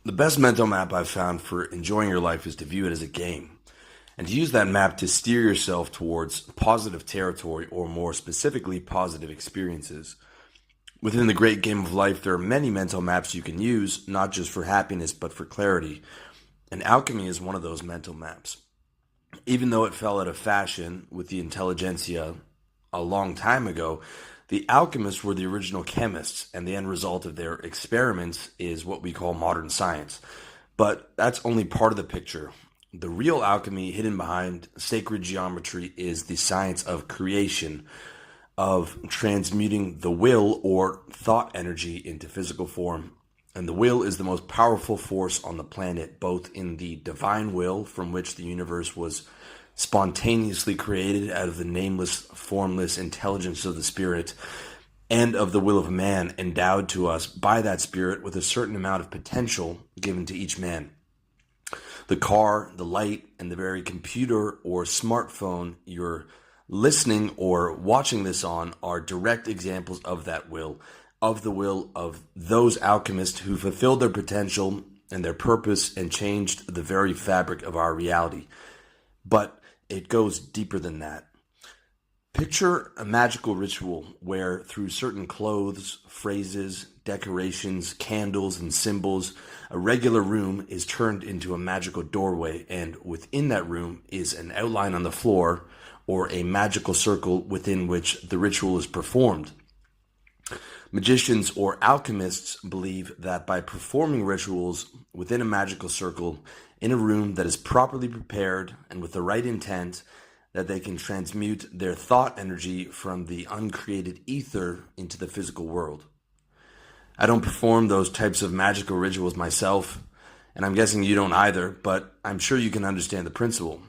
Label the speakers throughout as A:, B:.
A: The best mental map I've found for enjoying your life is to view it as a game and to use that map to steer yourself towards positive territory or more specifically positive experiences. Within the great game of life, there are many mental maps you can use, not just for happiness but for clarity. And alchemy is one of those mental maps. Even though it fell out of fashion with the intelligentsia a long time ago, the alchemists were the original chemists, and the end result of their experiments is what we call modern science. But that's only part of the picture. The real alchemy hidden behind sacred geometry is the science of creation, of transmuting the will or thought energy into physical form. And the will is the most powerful force on the planet, both in the divine will from which the universe was spontaneously created out of the nameless, formless intelligence of the spirit, and of the will of man endowed to us by that spirit with a certain amount of potential given to each man. The car, the light, and the very computer or smartphone you're listening or watching this on are direct examples of that will, of the will of those alchemists who fulfilled their potential and their purpose and changed the very fabric of our reality. But it goes deeper than that. Picture a magical ritual where through certain clothes, phrases, decorations, candles, and symbols, a regular room is turned into a magical doorway, and within that room is an outline on the floor or a magical circle within which the ritual is performed. Magicians or alchemists believe that by performing rituals within a magical circle in a room that is properly prepared and with the right intent, that they can transmute their thought energy from the uncreated ether into the physical world. I don't perform those types of magical rituals myself, and I'm guessing you don't either, but I'm sure you can understand the principle.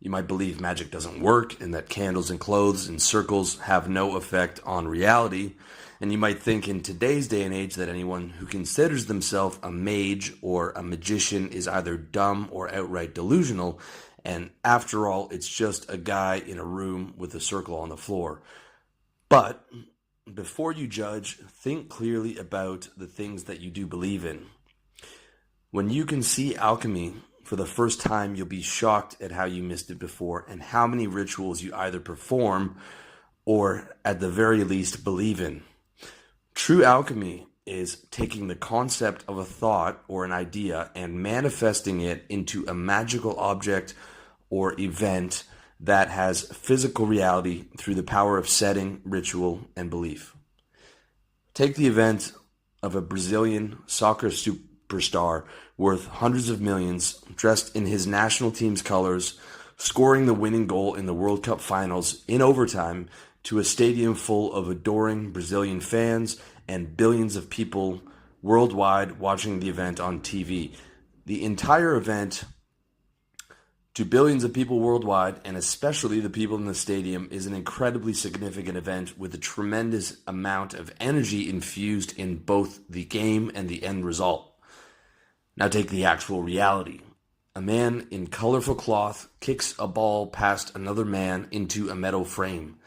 A: You might believe magic doesn't work and that candles and clothes and circles have no effect on reality. And you might think in today's day and age that anyone who considers themselves a mage or a magician is either dumb or outright delusional. And after all, it's just a guy in a room with a circle on the floor. But before you judge, think clearly about the things that you do believe in. When you can see alchemy for the first time, you'll be shocked at how you missed it before and how many rituals you either perform or at the very least believe in. True alchemy is taking the concept of a thought or an idea and manifesting it into a magical object or event that has physical reality through the power of setting, ritual, and belief. Take the event of a Brazilian soccer superstar worth hundreds of millions, dressed in his national team's colors, scoring the winning goal in the World Cup finals in overtime to a stadium full of adoring Brazilian fans and billions of people worldwide watching the event on TV. The entire event, to billions of people worldwide, and especially the people in the stadium, is an incredibly significant event with a tremendous amount of energy infused in both the game and the end result. Now take the actual reality. A man in colorful cloth kicks a ball past another man into a metal frame.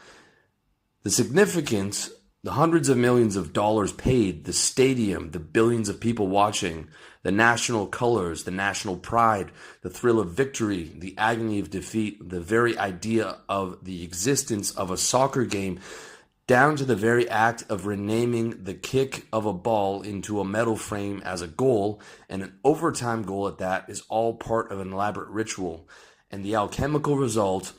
A: The significance, the hundreds of millions of dollars paid, the stadium, the billions of people watching, the national colors, the national pride, the thrill of victory, the agony of defeat, the very idea of the existence of a soccer game, down to the very act of renaming the kick of a ball into a metal frame as a goal, and an overtime goal at that, is all part of an elaborate ritual. And the alchemical result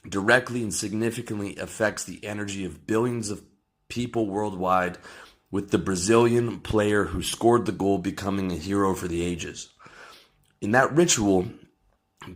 A: directly and significantly affects the energy of billions of people worldwide, with the Brazilian player who scored the goal becoming a hero for the ages. In that ritual,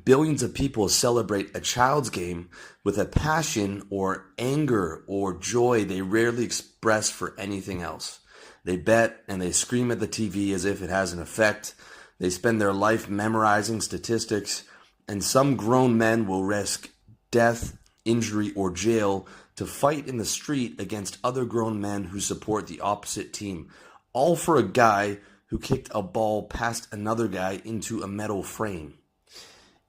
A: billions of people celebrate a child's game with a passion or anger or joy they rarely express for anything else. They bet and they scream at the TV as if it has an effect. They spend their life memorizing statistics, and some grown men will risk death, injury, or jail to fight in the street against other grown men who support the opposite team, all for a guy who kicked a ball past another guy into a metal frame.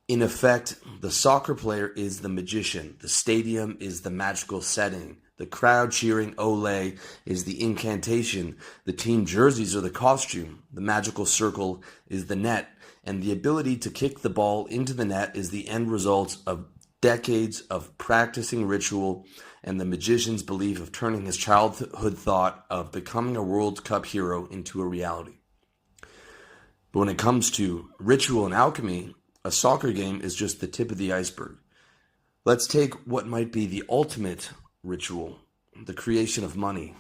A: In effect, the soccer player is the magician, the stadium is the magical setting, The crowd cheering Olay is the incantation. The team jerseys are the costume. The magical circle is the net. And the ability to kick the ball into the net is the end result of decades of practicing ritual and the magician's belief of turning his childhood thought of becoming a World Cup hero into a reality. But when it comes to ritual and alchemy, a soccer game is just the tip of the iceberg. Let's take what might be the ultimate ritual, the creation of money.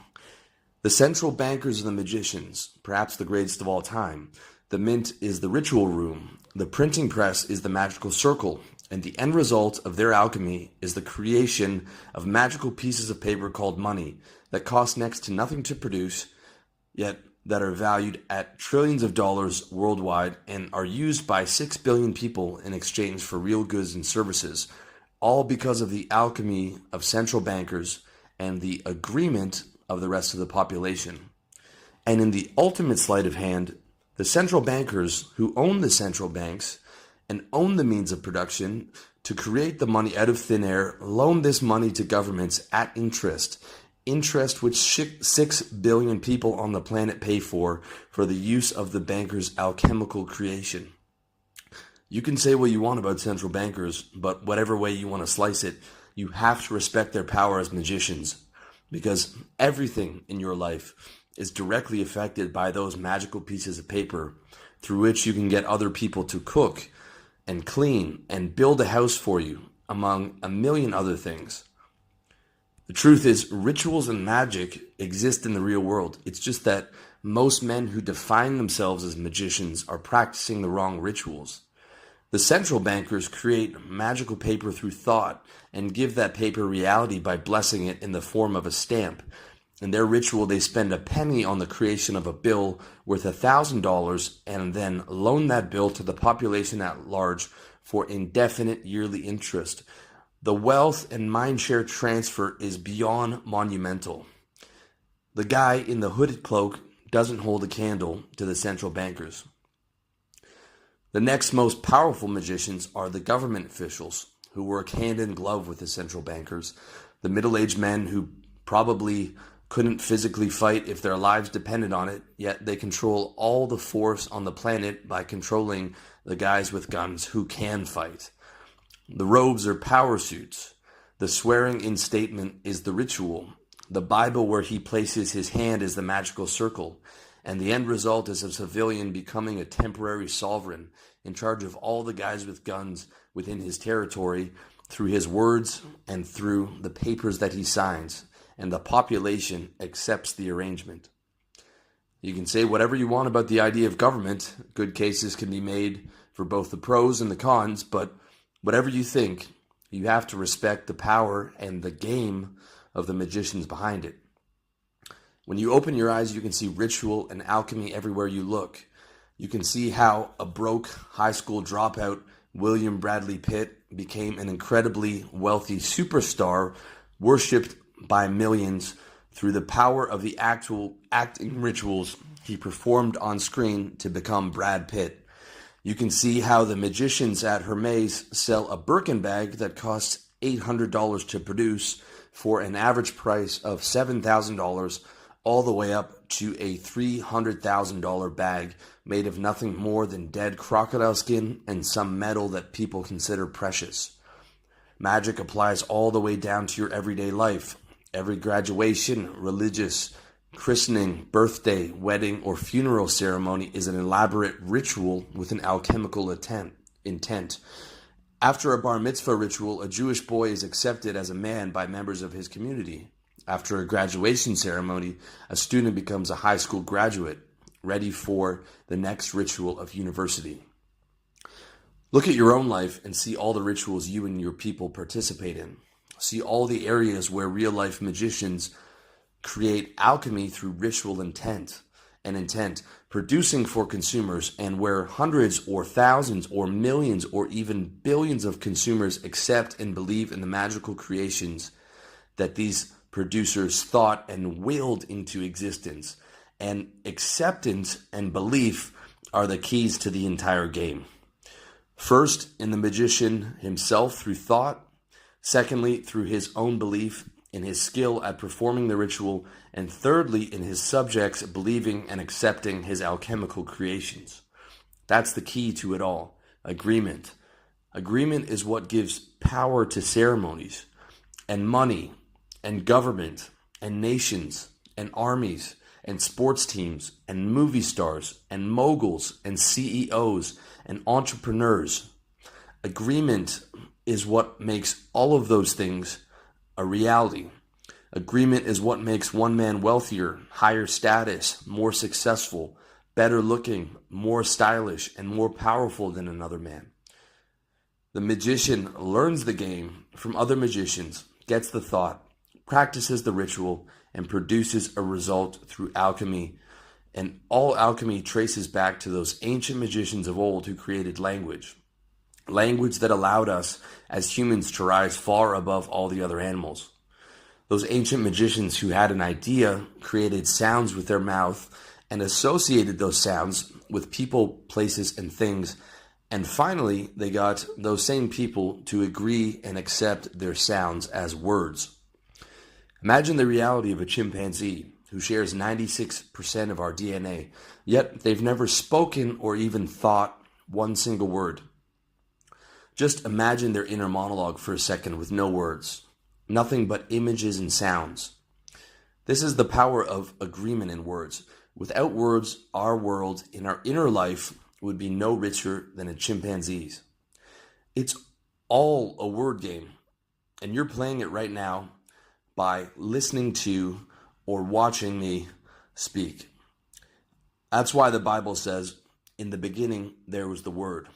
A: The central bankers are the magicians, perhaps the greatest of all time. The mint is the ritual room. The printing press is the magical circle. And the end result of their alchemy is the creation of magical pieces of paper called money that cost next to nothing to produce, yet that are valued at trillions of dollars worldwide and are used by 6 billion people in exchange for real goods and services, all because of the alchemy of central bankers and the agreement of the rest of the population. And in the ultimate sleight of hand, the central bankers who own the central banks and own the means of production to create the money out of thin air loan this money to governments at interest which 6 billion people on the planet pay for the use of the bankers' alchemical creation. You can say what you want about central bankers, but whatever way you want to slice it, you have to respect their power as magicians, because everything in your life is directly affected by those magical pieces of paper through which you can get other people to cook and clean and build a house for you, among a million other things. The truth is, rituals and magic exist in the real world. It's just that most men who define themselves as magicians are practicing the wrong rituals. The central bankers create magical paper through thought and give that paper reality by blessing it in the form of a stamp. In their ritual, they spend a penny on the creation of a bill worth $1,000 and then loan that bill to the population at large for indefinite yearly interest. The wealth and mindshare transfer is beyond monumental. The guy in the hooded cloak doesn't hold a candle to the central bankers. The next most powerful magicians are the government officials who work hand in glove with the central bankers, the middle-aged men who probably couldn't physically fight if their lives depended on it, yet they control all the force on the planet by controlling the guys with guns who can fight. The robes are power suits. The swearing-in statement is the ritual. The Bible where he places his hand is the magical circle. And the end result is a civilian becoming a temporary sovereign in charge of all the guys with guns within his territory through his words and through the papers that he signs. And the population accepts the arrangement. You can say whatever you want about the idea of government. Good cases can be made for both the pros and the cons, but whatever you think, you have to respect the power and the game of the magicians behind it. When you open your eyes, you can see ritual and alchemy everywhere you look. You can see how a broke high school dropout, William Bradley Pitt, became an incredibly wealthy superstar, worshipped by millions through the power of the actual acting rituals he performed on screen to become Brad Pitt. You can see how the magicians at Hermes sell a Birkin bag that costs $800 to produce for an average price of $7,000, all the way up to a $300,000 bag made of nothing more than dead crocodile skin and some metal that people consider precious. Magic applies all the way down to your everyday life. Every graduation, religious, christening, birthday, wedding, or funeral ceremony is an elaborate ritual with an alchemical intent. After a bar mitzvah ritual, a Jewish boy is accepted as a man by members of his community. After a graduation ceremony, a student becomes a high school graduate, ready for the next ritual of university. Look at your own life and see all the rituals you and your people participate in. See all the areas where real-life magicians create alchemy through ritual intent, producing for consumers, and where hundreds or thousands or millions or even billions of consumers accept and believe in the magical creations that these producers thought and willed into existence. And acceptance and belief are the keys to the entire game. First, in the magician himself through thought. Secondly, through his own belief. in his skill at performing the ritual, and thirdly, in his subjects believing and accepting his alchemical creations. That's the key to it all. Agreement. Agreement is what gives power to ceremonies, and money, and government, and nations, and armies, and sports teams, and movie stars, and moguls, and CEOs, and entrepreneurs. Agreement is what makes all of those things a reality. Agreement is what makes one man wealthier, higher status, more successful, better looking, more stylish, and more powerful than another man. The magician learns the game from other magicians, gets the thought, practices the ritual, and produces a result through alchemy. And all alchemy traces back to those ancient magicians of old who created language. Language that allowed us as humans to rise far above all the other animals. Those ancient magicians who had an idea created sounds with their mouth and associated those sounds with people, places, and things. And finally, they got those same people to agree and accept their sounds as words. Imagine the reality of a chimpanzee who shares 96% of our DNA, yet they've never spoken or even thought one single word. Just imagine their inner monologue for a second with no words, nothing but images and sounds. This is the power of agreement in words. Without words, our world in our inner life would be no richer than a chimpanzee's. It's all a word game, and you're playing it right now by listening to or watching me speak. That's why the Bible says, in the beginning there was the Word.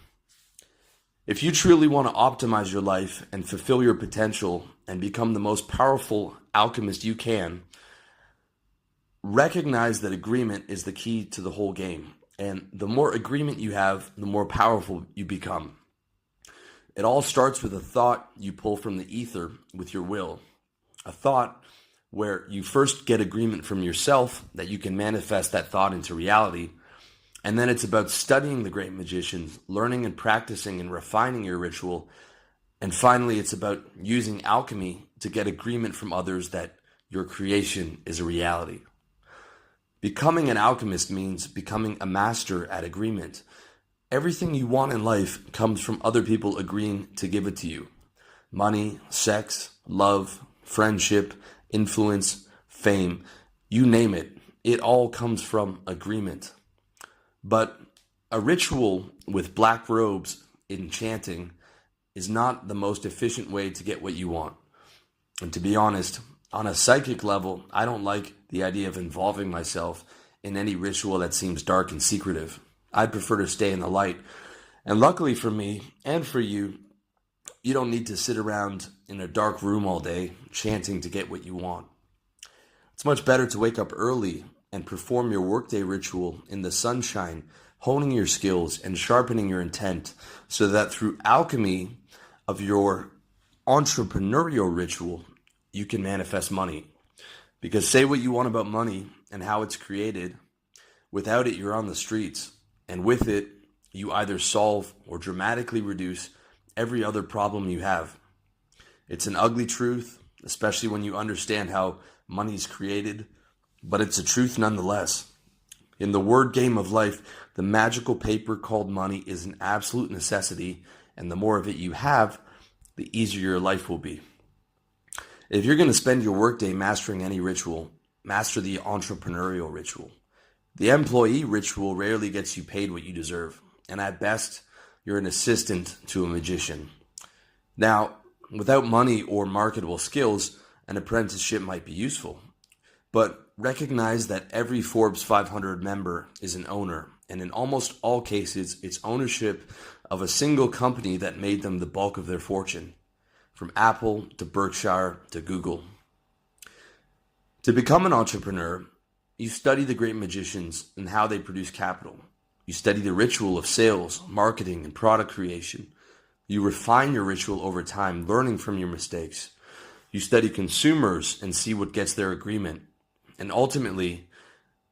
A: If you truly want to optimize your life and fulfill your potential and become the most powerful alchemist you can, recognize that agreement is the key to the whole game. And the more agreement you have, the more powerful you become. It all starts with a thought you pull from the ether with your will. A thought where you first get agreement from yourself that you can manifest that thought into reality. And then it's about studying the great magicians, learning and practicing and refining your ritual. And finally, it's about using alchemy to get agreement from others that your creation is a reality. Becoming an alchemist means becoming a master at agreement. Everything you want in life comes from other people agreeing to give it to you. Money, sex, love, friendship, influence, fame, you name it. It all comes from agreement. But a ritual with black robes enchanting is not the most efficient way to get what you want. And to be honest, on a psychic level, I don't like the idea of involving myself in any ritual that seems dark and secretive. I prefer to stay in the light. And luckily for me and for you, you don't need to sit around in a dark room all day chanting to get what you want. It's much better to wake up early and perform your workday ritual in the sunshine, honing your skills and sharpening your intent so that through alchemy of your entrepreneurial ritual, you can manifest money. Because say what you want about money and how it's created, without it, you're on the streets. And with it, you either solve or dramatically reduce every other problem you have. It's an ugly truth, especially when you understand how money is created, but it's a truth nonetheless. In the word game of life, the magical paper called money is an absolute necessity, and the more of it you have, the easier your life will be. If you're going to spend your workday mastering any ritual, master the entrepreneurial ritual. The employee ritual rarely gets you paid what you deserve, and at best, you're an assistant to a magician. Now, without money or marketable skills, an apprenticeship might be useful, but recognize that every Forbes 500 member is an owner, and in almost all cases, it's ownership of a single company that made them the bulk of their fortune, from Apple to Berkshire to Google. To become an entrepreneur, you study the great magicians and how they produce capital. You study the ritual of sales, marketing, and product creation. You refine your ritual over time, learning from your mistakes. You study consumers and see what gets their agreement. And ultimately,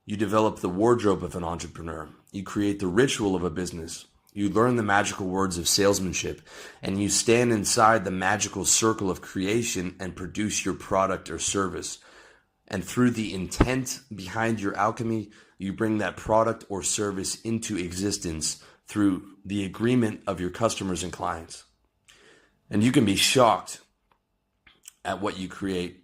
A: you develop the wardrobe of an entrepreneur. You create the ritual of a business. You learn the magical words of salesmanship, and you stand inside the magical circle of creation and produce your product or service. And through the intent behind your alchemy, you bring that product or service into existence through the agreement of your customers and clients. And you can be shocked at what you create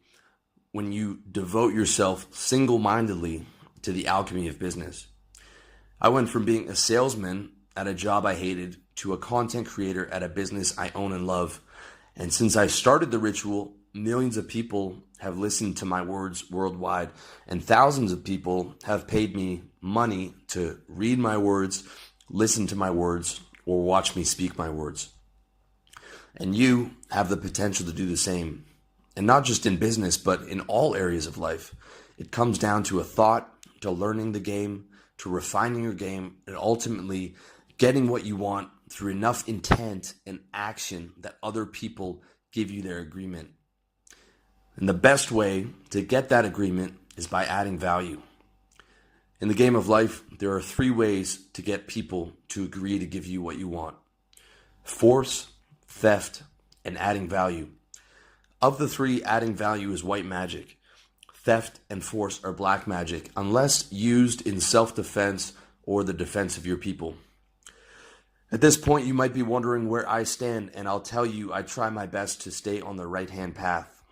A: when you devote yourself single-mindedly to the alchemy of business. I went from being a salesman at a job I hated to a content creator at a business I own and love. And since I started the ritual, millions of people have listened to my words worldwide, and thousands of people have paid me money to read my words, listen to my words, or watch me speak my words. And you have the potential to do the same. And not just in business, but in all areas of life. It comes down to a thought, to learning the game, to refining your game, and ultimately getting what you want through enough intent and action that other people give you their agreement. And the best way to get that agreement is by adding value. In the game of life, there are 3 ways to get people to agree to give you what you want: force, theft, and adding value. Of the 3, adding value is white magic. Theft and force are black magic, unless used in self-defense or the defense of your people. At this point, you might be wondering where I stand, and I'll tell you I try my best to stay on the right-hand path.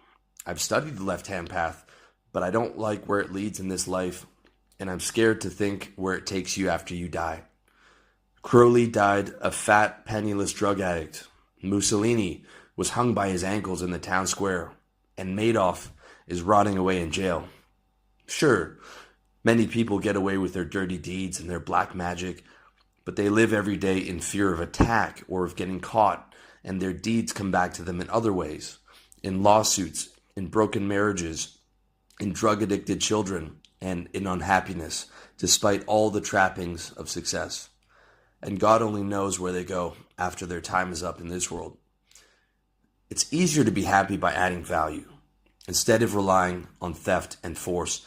A: I've studied the left-hand path, but I don't like where it leads in this life, and I'm scared to think where it takes you after you die. Crowley died a fat, penniless drug addict. Mussolini was hung by his ankles in the town square, and Madoff is rotting away in jail. Sure, many people get away with their dirty deeds and their black magic, but they live every day in fear of attack or of getting caught, and their deeds come back to them in other ways, in lawsuits, in broken marriages, in drug-addicted children, and in unhappiness, despite all the trappings of success. And God only knows where they go after their time is up in this world. It's easier to be happy by adding value, instead of relying on theft and force.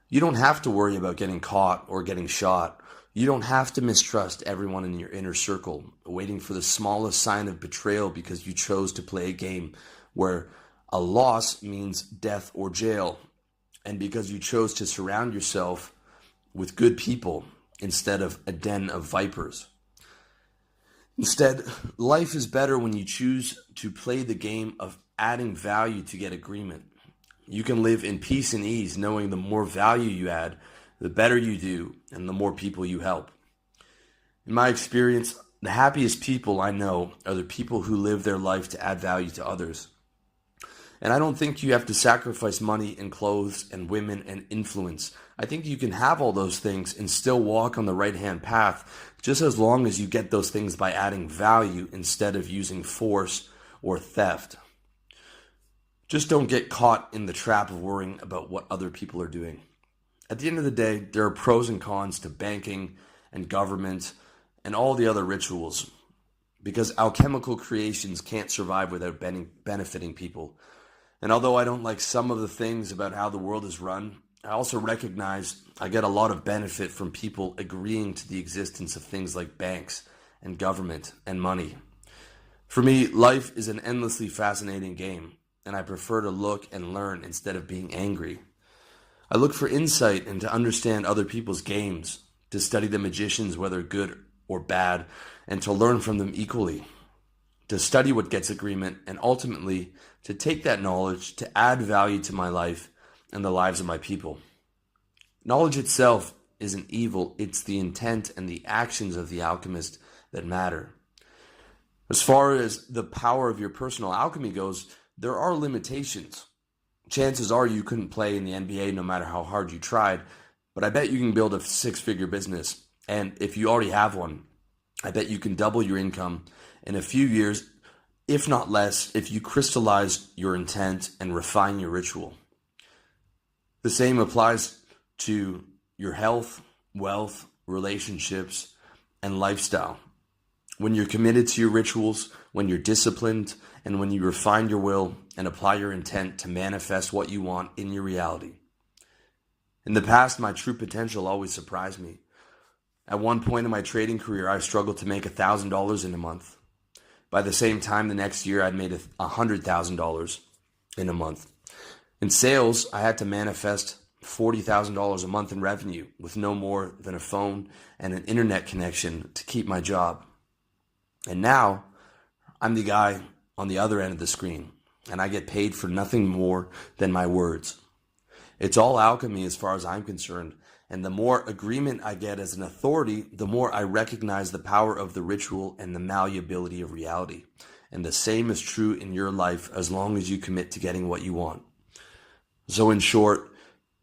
A: You don't have to worry about getting caught or getting shot. You don't have to mistrust everyone in your inner circle, waiting for the smallest sign of betrayal because you chose to play a game where a loss means death or jail, and because you chose to surround yourself with good people instead of a den of vipers. Instead, life is better when you choose to play the game of adding value to get agreement. You can live in peace and ease, knowing the more value you add, the better you do, and the more people you help. In my experience, the happiest people I know are the people who live their life to add value to others. And I don't think you have to sacrifice money and clothes and women and influence. I think you can have all those things and still walk on the right-hand path, just as long as you get those things by adding value instead of using force or theft. Just don't get caught in the trap of worrying about what other people are doing. At the end of the day, there are pros and cons to banking and government and all the other rituals, because alchemical creations can't survive without benefiting people. And although I don't like some of the things about how the world is run, I also recognize I get a lot of benefit from people agreeing to the existence of things like banks and government and money. For me, life is an endlessly fascinating game, and I prefer to look and learn instead of being angry. I look for insight and to understand other people's games, to study the magicians, whether good or bad, and to learn from them equally. To study what gets agreement, and ultimately to take that knowledge to add value to my life and the lives of my people. Knowledge itself isn't evil, it's the intent and the actions of the alchemist that matter. As far as the power of your personal alchemy goes, there are limitations. Chances are you couldn't play in the NBA no matter how hard you tried, but I bet you can build a 6-figure business. And if you already have one, I bet you can double your income in a few years, if not less, if you crystallize your intent and refine your ritual. The same applies to your health, wealth, relationships, and lifestyle. When you're committed to your rituals, when you're disciplined, and when you refine your will and apply your intent to manifest what you want in your reality. In the past, my true potential always surprised me. At one point in my trading career, I struggled to make $1,000 in a month. By the same time, the next year, I'd made $100,000 in a month. In sales, I had to manifest $40,000 a month in revenue with no more than a phone and an internet connection to keep my job. And now, I'm the guy on the other end of the screen, and I get paid for nothing more than my words. It's all alchemy as far as I'm concerned, and the more agreement I get as an authority, the more I recognize the power of the ritual and the malleability of reality. And the same is true in your life as long as you commit to getting what you want. So in short,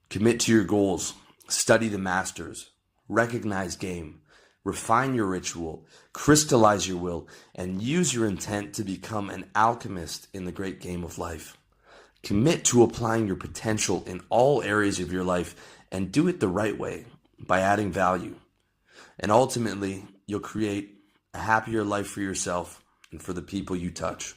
A: commit to your goals, study the masters, recognize game, refine your ritual, crystallize your will, and use your intent to become an alchemist in the great game of life. Commit to applying your potential in all areas of your life and do it the right way by adding value. And ultimately, you'll create a happier life for yourself and for the people you touch.